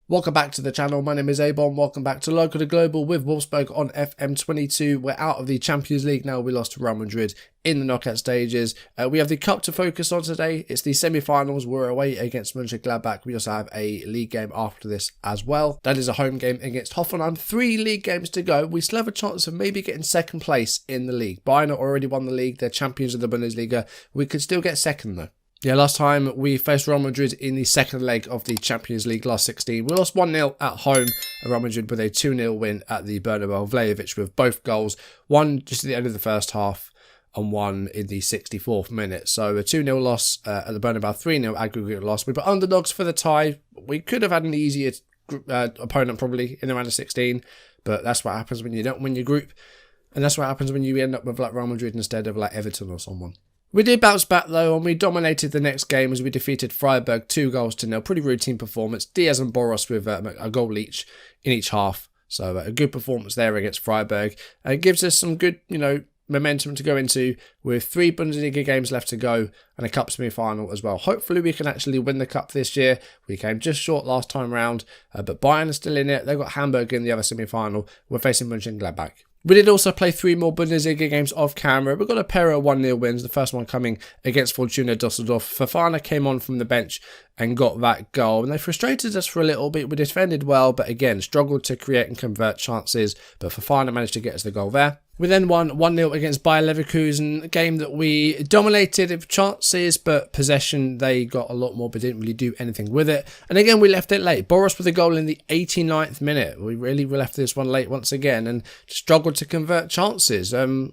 Welcome back to the channel. My name is Abon. Welcome back to Local to Global with WOLFSBURG on FM22. We're out of the Champions League now. We lost to Real Madrid in the knockout stages. We have the Cup to focus on today. It's the semi-finals. We're away against Mönchengladbach. We also have a league game after this as well. That is a home game against Hoffenheim. 3 league games to go. We still have a chance of maybe getting second place in the league. Bayern already won the league. They're champions of the Bundesliga. We could still get second though. Yeah, last time we faced Real Madrid in the second leg of the Champions League last 16. We lost 1-0 at home at Real Madrid with a 2-0 win at the Bernabeu. Vlahovic with both goals, one just at the end of the first half and one in the 64th minute. So a 2-0 loss at the Bernabeu, 3-0 aggregate loss. We were underdogs for the tie. We could have had an easier opponent probably in the round of 16, but that's what happens when you don't win your group. And that's what happens when you end up with like Real Madrid instead of like Everton or someone. We did bounce back though, and we dominated the next game as we defeated Freiburg 2-0. Pretty routine performance. Diaz and Boros with a goal each in each half. So a good performance there against Freiburg. It gives us some good, momentum to go into with 3 Bundesliga games left to go and a cup semi-final as well. Hopefully we can actually win the cup this year. We came just short last time round, but Bayern are still in it. They've got Hamburg in the other semi-final. We're facing Mönchengladbach. We did also play 3 more Bundesliga games off camera. We got a pair of 1-0 wins. The first one coming against Fortuna Düsseldorf. Fofana came on from the bench and got that goal. And they frustrated us for a little bit. We defended well, but again, struggled to create and convert chances. But Fofana managed to get us the goal there. We then won 1-0 against Bayer Leverkusen, a game that we dominated with chances, but possession, they got a lot more, but didn't really do anything with it. And again, we left it late. Boros with a goal in the 89th minute. We really left this one late once again and struggled to convert chances. 1.73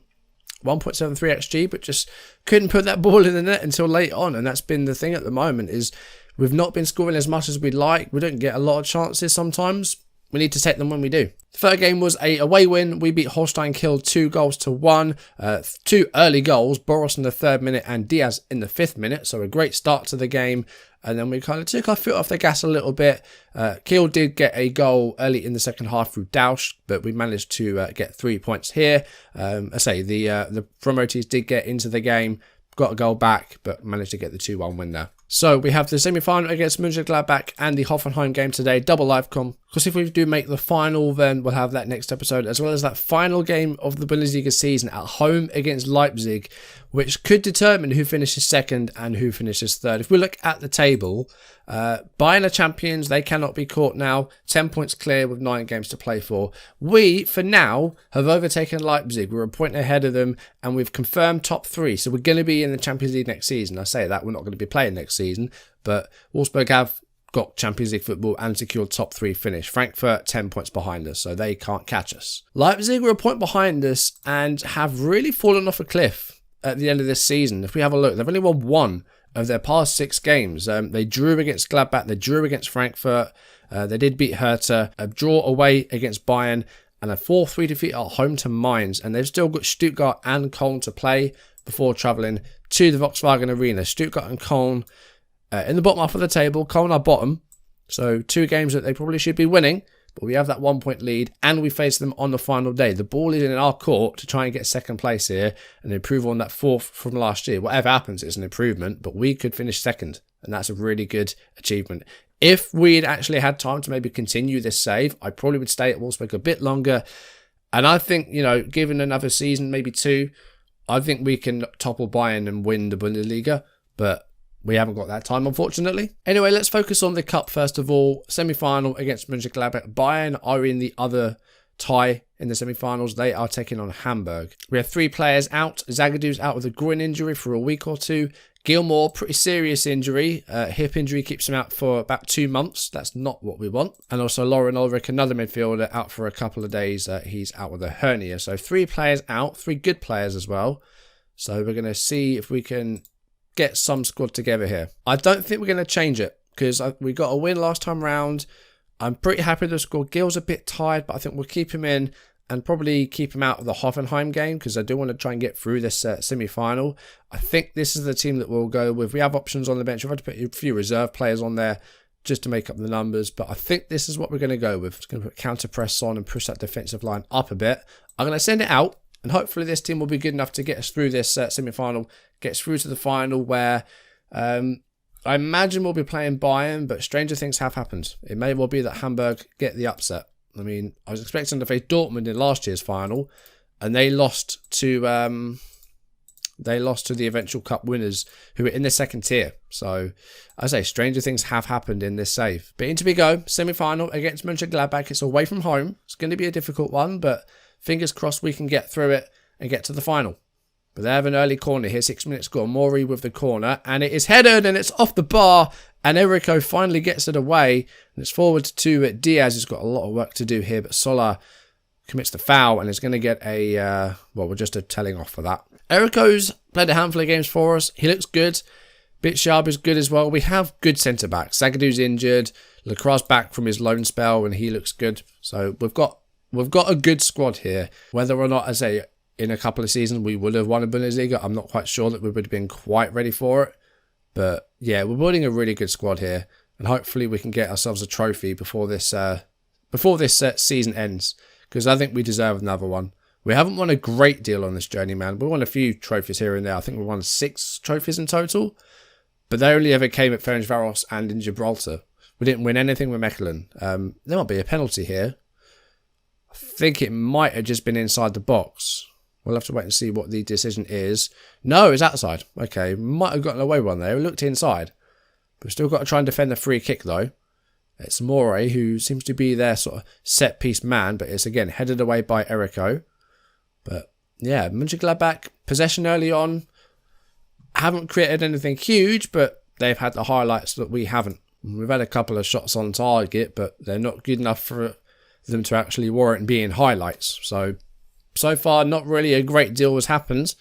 XG, but just couldn't put that ball in the net until late on. And that's been the thing at the moment, is we've not been scoring as much as we'd like. We don't get a lot of chances sometimes. We need to take them when we do. The third game was a away win. We beat Holstein Kiel 2-1. 2 early goals, Boros in the 3rd minute and Diaz in the 5th minute. So a great start to the game. And then we kind of took our foot off the gas a little bit. Kiel did get a goal early in the second half through Dausch, but we managed to get 3 points here. I say the promoters did get into the game, got a goal back, but managed to get the 2-1 win there. So we have the semi-final against Mönchengladbach and the Hoffenheim game today, double live com. Because if we do make the final, then we'll have that next episode, as well as that final game of the Bundesliga season at home against Leipzig, which could determine who finishes second and who finishes third. If we look at the table, Bayern are champions. They cannot be caught now. 10 points clear with 9 games to play for. We, for now, have overtaken Leipzig. We're a point ahead of them, and we've confirmed top 3. So we're going to be in the Champions League next season. I say that, we're not going to be playing next season, but Wolfsburg have got Champions League football and secured top 3 finish. Frankfurt 10 points behind us, so they can't catch us. Leipzig were a point behind us and have really fallen off a cliff at the end of this season. If we have a look, they've only won 1 of their past 6 games. They drew against Gladbach, they drew against Frankfurt, they did beat Hertha, a draw away against Bayern, and a 4-3 defeat at home to Mainz. And they've still got Stuttgart and Köln to play before travelling to the Volkswagen Arena. Stuttgart and Köln in the bottom half of the table. Köln are bottom, so 2 games that they probably should be winning, but we have that 1-point lead and we face them on the final day. The ball is in our court to try and get second place here and improve on that 4th from last year. Whatever happens, it's an improvement, but we could finish second, and that's a really good achievement. If we'd actually had time to maybe continue this save, I probably would stay at Wolfsburg a bit longer. And I think, given another season, maybe 2, I think we can topple Bayern and win the Bundesliga, but we haven't got that time, unfortunately. Anyway, let's focus on the cup first of all. Semi-final against Mönchengladbach. Bayern are in the other tie in the semi-finals. They are taking on Hamburg. We have 3 players out. Zagadou's out with a groin injury for a week or 2. Gilmour, pretty serious injury. Hip injury keeps him out for about 2 months. That's not what we want. And also Lauren Ulrich, another midfielder, out for a couple of days. He's out with a hernia. So 3 players out. 3 good players as well. So we're going to see if we can get some squad together here. I don't think we're going to change it because we got a win last time round. I'm pretty happy with the score. Gil's a bit tired, but I think we'll keep him in and probably keep him out of the Hoffenheim game because I do want to try and get through this semi-final. I think this is the team that we'll go with. We have options on the bench. We've had to put a few reserve players on there just to make up the numbers, but I think this is what we're going to go with. It's going to put counter press on and push that defensive line up a bit. I'm going to send it out, and hopefully this team will be good enough to get us through this semi-final, get us through to the final where I imagine we'll be playing Bayern, but stranger things have happened. It may well be that Hamburg get the upset. I mean, I was expecting to face Dortmund in last year's final, and they lost to the eventual cup winners who were in the second tier. So, I say, stranger things have happened in this save. But into we go, semi-final against Mönchengladbach. It's away from home. It's going to be a difficult one, but fingers crossed we can get through it and get to the final. But they have an early corner here, 6 minutes gone. Mori with the corner, and it is headed, and it's off the bar, and Errico finally gets it away, and it's forward to Diaz, who's got a lot of work to do here, but Sola commits the foul, and is going to get we're just a telling off for that. Errico's played a handful of games for us. He looks good. Bitsharb is good as well. We have good centre-backs. Zagadou's injured. Lacroix's back from his loan spell, and he looks good. So we've got a good squad here. Whether or not, as I say, in a couple of seasons we would have won a Bundesliga, I'm not quite sure that we would have been quite ready for it. But yeah, we're building a really good squad here, and hopefully we can get ourselves a trophy before this season ends, because I think we deserve another one. We haven't won a great deal on this Journeyman. We won a few trophies here and there. I think we won 6 trophies in total, but they only ever came at Ferencváros and in Gibraltar. We didn't win anything with Mechelen. There might be a penalty here. I think it might have just been inside the box. We'll have to wait and see what the decision is. No, it's outside. Okay, might have gotten away with one there. It looked inside. But we've still got to try and defend the free kick, though. It's Morey, who seems to be their sort of set-piece man, but it's, again, headed away by Errico. But, yeah, Mönchengladbach, possession early on. Haven't created anything huge, but they've had the highlights that we haven't. We've had a couple of shots on target, but they're not good enough for them to actually warrant being highlights. So far, not really a great deal has happened,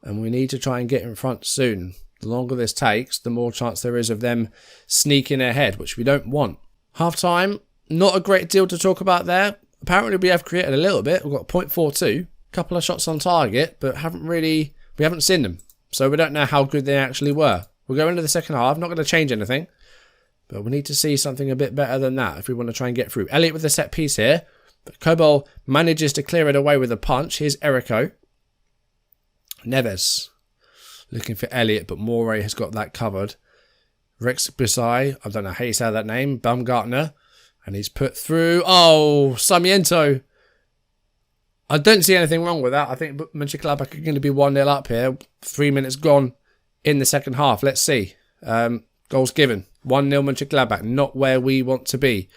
and we need to try and get in front soon. The longer this takes, the more chance there is of them sneaking ahead, which we don't want. Half-time, not a great deal to talk about there. Apparently, we have created a little bit. We've got 0.42, a couple of shots on target, but we haven't seen them, so we don't know how good they actually were. We'll go into the second half, not going to change anything, but we need to see something a bit better than that if we want to try and get through. Elliot with the set piece here. But Kobol manages to clear it away with a punch. Here's Errico. Neves looking for Elliot, but Morey has got that covered. Rex Bisai, I don't know how you say that name, Baumgartner, and he's put through. Oh, Sarmiento. I don't see anything wrong with that. I think Mönchengladbach are going to be 1-0 up here. 3 minutes gone in the second half. Let's see. Goals given. 1-0 Mönchengladbach, not where we want to be.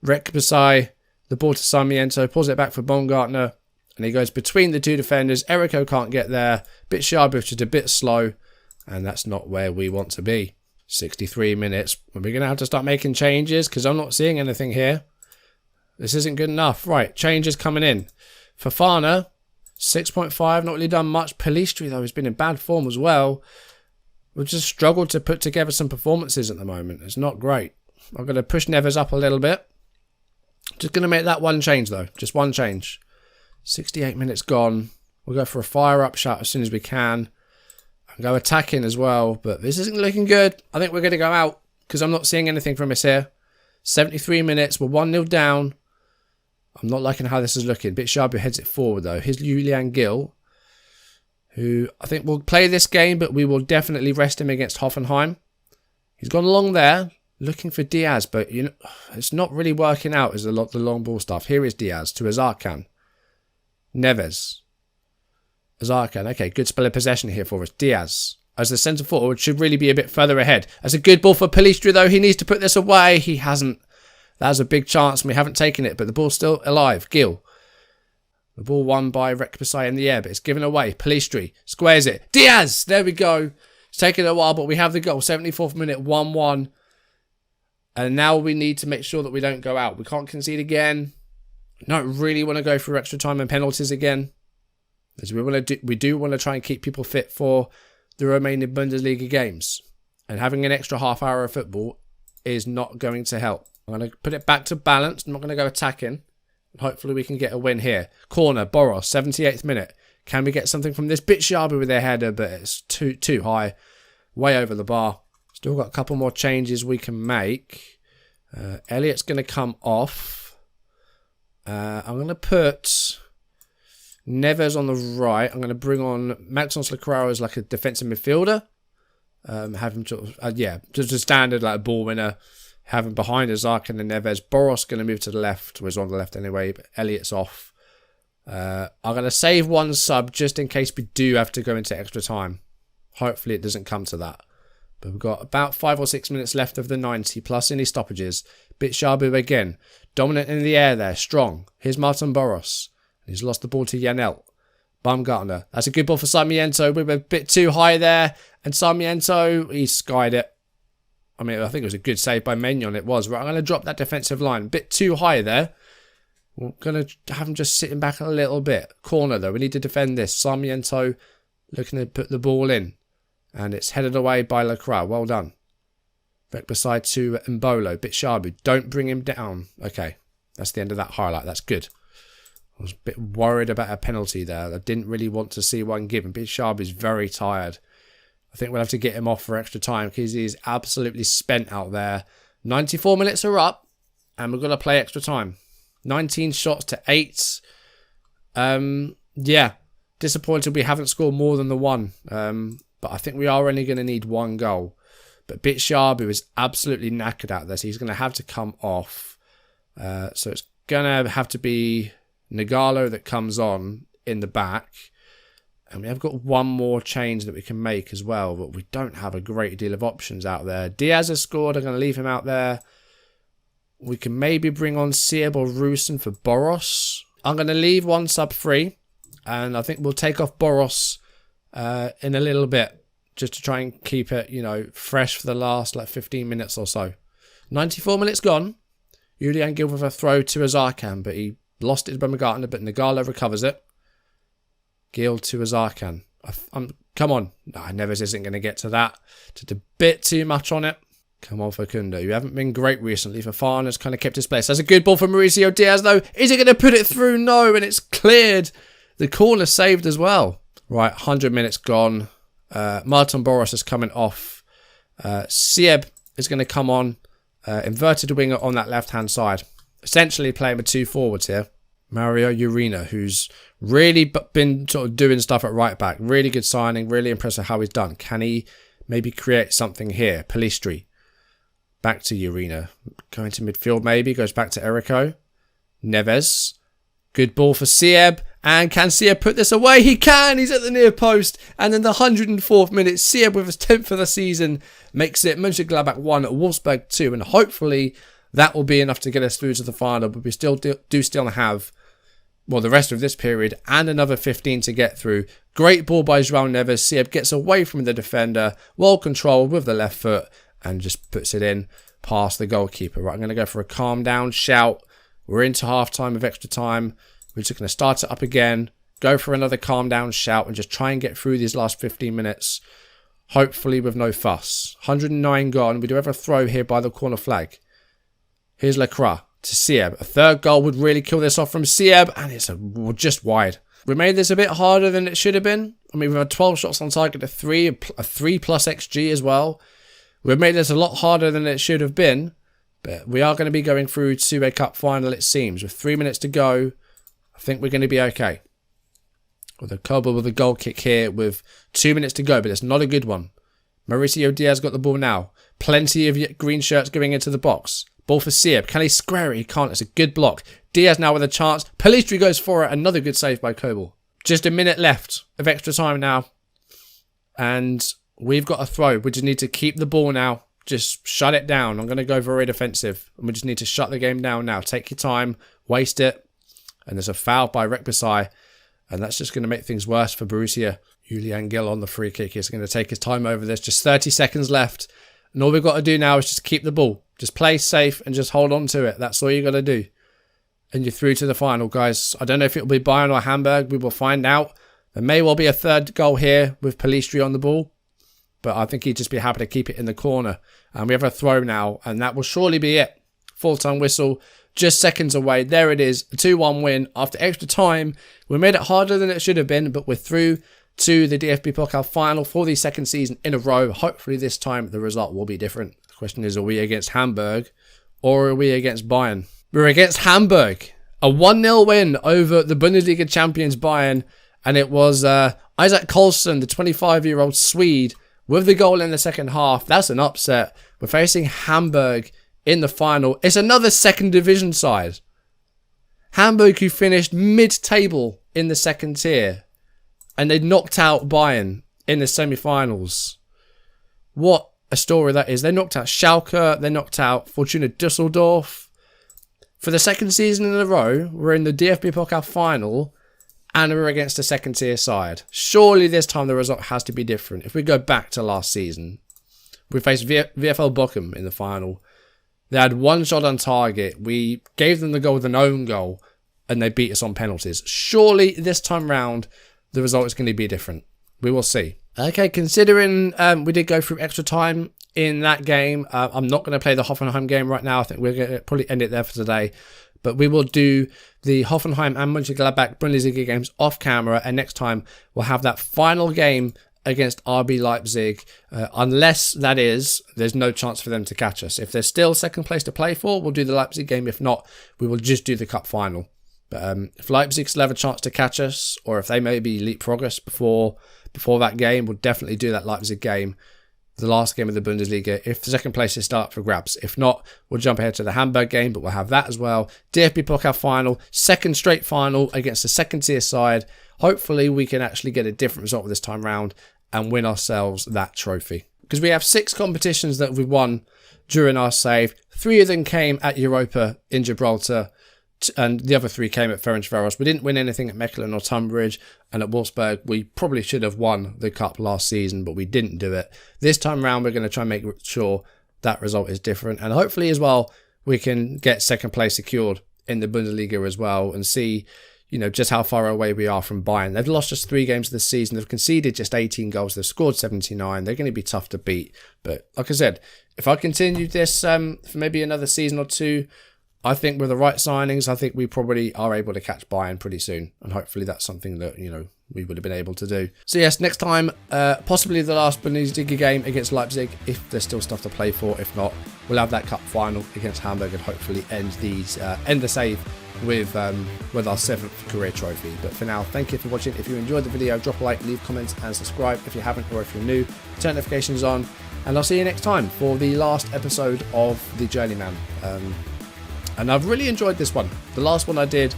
Rex Bisai. The ball to Sarmiento, pulls it back for Baumgartner, and he goes between the two defenders. Errico can't get there. Bitsharb is just a bit slow, and that's not where we want to be. 63 minutes. We're going to have to start making changes, because I'm not seeing anything here. This isn't good enough. Right, changes coming in. Fofana, 6.5, not really done much. Pelistri, though, has been in bad form as well. We've just struggled to put together some performances at the moment. It's not great. I'm going to push Neves up a little bit. Just going to make that one change, though. Just one change. 68 minutes gone. We'll go for a fire-up shot as soon as we can. And go attacking as well. But this isn't looking good. I think we're going to go out because I'm not seeing anything from us here. 73 minutes. We're 1-0 down. I'm not liking how this is looking. Bitsharb heads it forward, though. Here's Julian Gill, who I think will play this game, but we will definitely rest him against Hoffenheim. He's gone along there. Looking for Diaz, but it's not really working out as the long ball stuff. Here is Diaz to Azarkan. Neves. Azarkan. Okay, good spell of possession here for us. Diaz, as the centre forward, should really be a bit further ahead. That's a good ball for Pelistri, though. He needs to put this away. He hasn't. That was a big chance, and we haven't taken it, but the ball's still alive. Gill. The ball won by Rekbasai in the air, but it's given away. Pelistri squares it. Diaz! There we go. It's taken a while, but we have the goal. 74th minute, 1-1. And now we need to make sure that we don't go out. We can't concede again. Don't really want to go through extra time and penalties again. As we do want to try and keep people fit for the remaining Bundesliga games. And having an extra half hour of football is not going to help. I'm going to put it back to balance. I'm not going to go attacking. Hopefully we can get a win here. Corner, Boros, 78th minute. Can we get something from this? Bitsharb with their header, but it's too high. Way over the bar. Still got a couple more changes we can make. Elliot's going to come off. I'm going to put Neves on the right. I'm going to bring on Maxence Leclerc as like a defensive midfielder. Have him sort of, just a standard like a ball winner. Have him behind Azarkan and Neves. Boros going to move to the left. Was on the left anyway, but Elliott's off. I'm going to save one sub just in case we do have to go into extra time. Hopefully it doesn't come to that. But we've got about 5 or 6 minutes left of the 90, plus any stoppages. Bitshabu again. Dominant in the air there. Strong. Here's Martin Boros. He's lost the ball to Janelt. Baumgartner. That's a good ball for Sarmiento. We were a bit too high there. And Sarmiento, he skied it. I mean, I think it was a good save by Maignan. It was. Right, I'm going to drop that defensive line. A bit too high there. We're going to have him just sitting back a little bit. Corner, though. We need to defend this. Sarmiento looking to put the ball in. And it's headed away by Lacroix. Well done. Back beside to Mbolo. Bitshabu. Don't bring him down. Okay. That's the end of that highlight. That's good. I was a bit worried about a penalty there. I didn't really want to see one given. Bitshabu's very tired. I think we'll have to get him off for extra time because he's absolutely spent out there. 94 minutes are up. And we're going to play extra time. 19 shots to 8. Yeah. Disappointed we haven't scored more than the one. But I think we are only going to need one goal. But Bitshabu is absolutely knackered out there. So he's going to have to come off. So it's going to have to be Nagalo that comes on in the back. And we have got one more change that we can make as well. But we don't have a great deal of options out there. Diaz has scored. I'm going to leave him out there. We can maybe bring on Sieb or Rusin for Boros. I'm going to leave one sub free. And I think we'll take off Boros in a little bit, just to try and keep it, fresh for the last 15 minutes or so. 94 minutes gone. Julian Gil with a throw to Azarkan, but he lost it to Baumgartner, but Nagalo recovers it. Gil to Azarkan. Come on. No, Neves isn't going to get to that. Just a bit too much on it. Come on, Facundo. You haven't been great recently. Fofana's kind of kept his place. That's a good ball for Mauricio Diaz, though. Is he going to put it through? No, and it's cleared. The corner saved as well. Right, 100 minutes gone. Martin Boros is coming off. Sieb is going to come on. Inverted winger on that left-hand side. Essentially playing with 2 forwards here. Mario Urena, who's really been sort of doing stuff at right back. Really good signing. Really impressive how he's done. Can he maybe create something here? Palistri. Back to Urena. Going to midfield maybe. Goes back to Errico. Neves. Good ball for Sieb. And can Sieb put this away? He can! He's at the near post. And in the 104th minute, Sieb with his 10th of the season makes it Mönchengladbach 1, Wolfsburg 2. And hopefully that will be enough to get us through to the final. But we still have, the rest of this period and another 15 to get through. Great ball by João Neves. Sieb gets away from the defender. Well controlled with the left foot. And just puts it in past the goalkeeper. Right, I'm going to go for a calm down shout. We're into half time of extra time. We're just going to start it up again, go for another calm down shout and just try and get through these last 15 minutes, hopefully with no fuss. 109 gone. We do have a throw here by the corner flag. Here's Lacroix to Sieb. A third goal would really kill this off from Sieb, and it's just wide. We made this a bit harder than it should have been. I mean, we've had 12 shots on target, a 3 plus XG as well. We've made this a lot harder than it should have been, but we are going to be going through to a cup final, it seems. With 3 minutes to go, I think we're going to be okay. With a Kobo with a goal kick here with 2 minutes to go, but it's not a good one. Mauricio Diaz got the ball now. Plenty of green shirts going into the box. Ball for Sieb. Can he square it? He can't. It's a good block. Diaz now with a chance. Palistri goes for it. Another good save by Kobo. Just a minute left of extra time now. And we've got a throw. We just need to keep the ball now. Just shut it down. I'm going to go very defensive. And we just need to shut the game down now. Take your time. Waste it. And there's a foul by Rekbisai. And that's just going to make things worse for Borussia. Julian Gil on the free kick. He's going to take his time over this. Just 30 seconds left. And all we've got to do now is just keep the ball. Just play safe and just hold on to it. That's all you got to do. And you're through to the final, guys. I don't know if it'll be Bayern or Hamburg. We will find out. There may well be a third goal here with Palistri on the ball. But I think he'd just be happy to keep it in the corner. And we have a throw now. And that will surely be it. Full-time whistle. Just seconds away. There it is. A 2-1 win. After extra time, we made it harder than it should have been. But we're through to the DFB Pokal final for the second season in a row. Hopefully this time the result will be different. The question is, are we against Hamburg or are we against Bayern? We're against Hamburg. A 1-0 win over the Bundesliga champions Bayern. And it was Isaac Colson, the 25-year-old Swede, with the goal in the second half. That's an upset. We're facing Hamburg in the final. It's another second division side. Hamburg, who finished mid-table in the second tier, and they knocked out Bayern in the semi-finals. What a story that is. They knocked out Schalke. They knocked out Fortuna Düsseldorf. For the second season in a row, we're in the DFB Pokal final, and we're against a second-tier side. Surely this time the result has to be different. If we go back to last season, we faced VfL Bochum in the final. They had one shot on target. We gave them the goal with an own goal, and they beat us on penalties. Surely this time round, the result is going to be different. We will see. Okay, considering we did go through extra time in that game, I'm not going to play the Hoffenheim game right now. I think we're going to probably end it there for today. But we will do the Hoffenheim and Mönchengladbach Bundesliga games off camera, and next time we'll have that final game against RB Leipzig, unless that is, there's no chance for them to catch us. If there's still second place to play for, we'll do the Leipzig game. If not, we will just do the cup final. But if Leipzig still have a chance to catch us, or if they maybe leapfrog us before that game, we'll definitely do that Leipzig game, the last game of the Bundesliga, if the second place is still up for grabs. If not, we'll jump ahead to the Hamburg game, but we'll have that as well. DFB Pokal final, second straight final against the second tier side. Hopefully we can actually get a different result this time round and win ourselves that trophy. Because we have 6 competitions that we won during our save. 3 of them came at Europa in Gibraltar, and the other 3 came at Ferencváros. We didn't win anything at Mechelen or Tunbridge, and at Wolfsburg we probably should have won the cup last season, but we didn't do it. This time round we're going to try and make sure that result is different, and hopefully as well we can get second place secured in the Bundesliga as well, and see, you know, just how far away we are from Bayern. They've lost just 3 games this season. They've conceded just 18 goals. They've scored 79. They're going to be tough to beat. But like I said, if I continue this for maybe another season or 2, I think with the right signings, I think we probably are able to catch Bayern pretty soon. And hopefully that's something that, you know, we would have been able to do. So yes, next time, possibly the last Bundesliga game against Leipzig, if there's still stuff to play for. If not, we'll have that cup final against Hamburg and hopefully end the save with our 7th career trophy. But for now, thank you for watching. If you enjoyed the video, drop a like, leave comments and subscribe if you haven't, or if you're new, turn notifications on, and I'll see you next time for the last episode of the Journeyman. And I've really enjoyed this one. The last one I did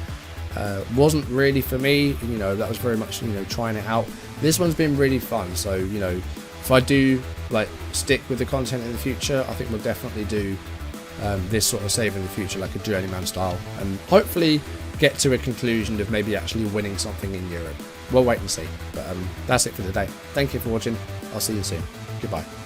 wasn't really for me, you know, that was very much, you know, trying it out. This one's been really fun, so, you know, if I do like stick with the content in the future, I think we'll definitely do this sort of save in the future, like a Journeyman style, and hopefully get to a conclusion of maybe actually winning something in Europe. We'll wait and see. But that's it for today. Thank you for watching. I'll see you soon. Goodbye.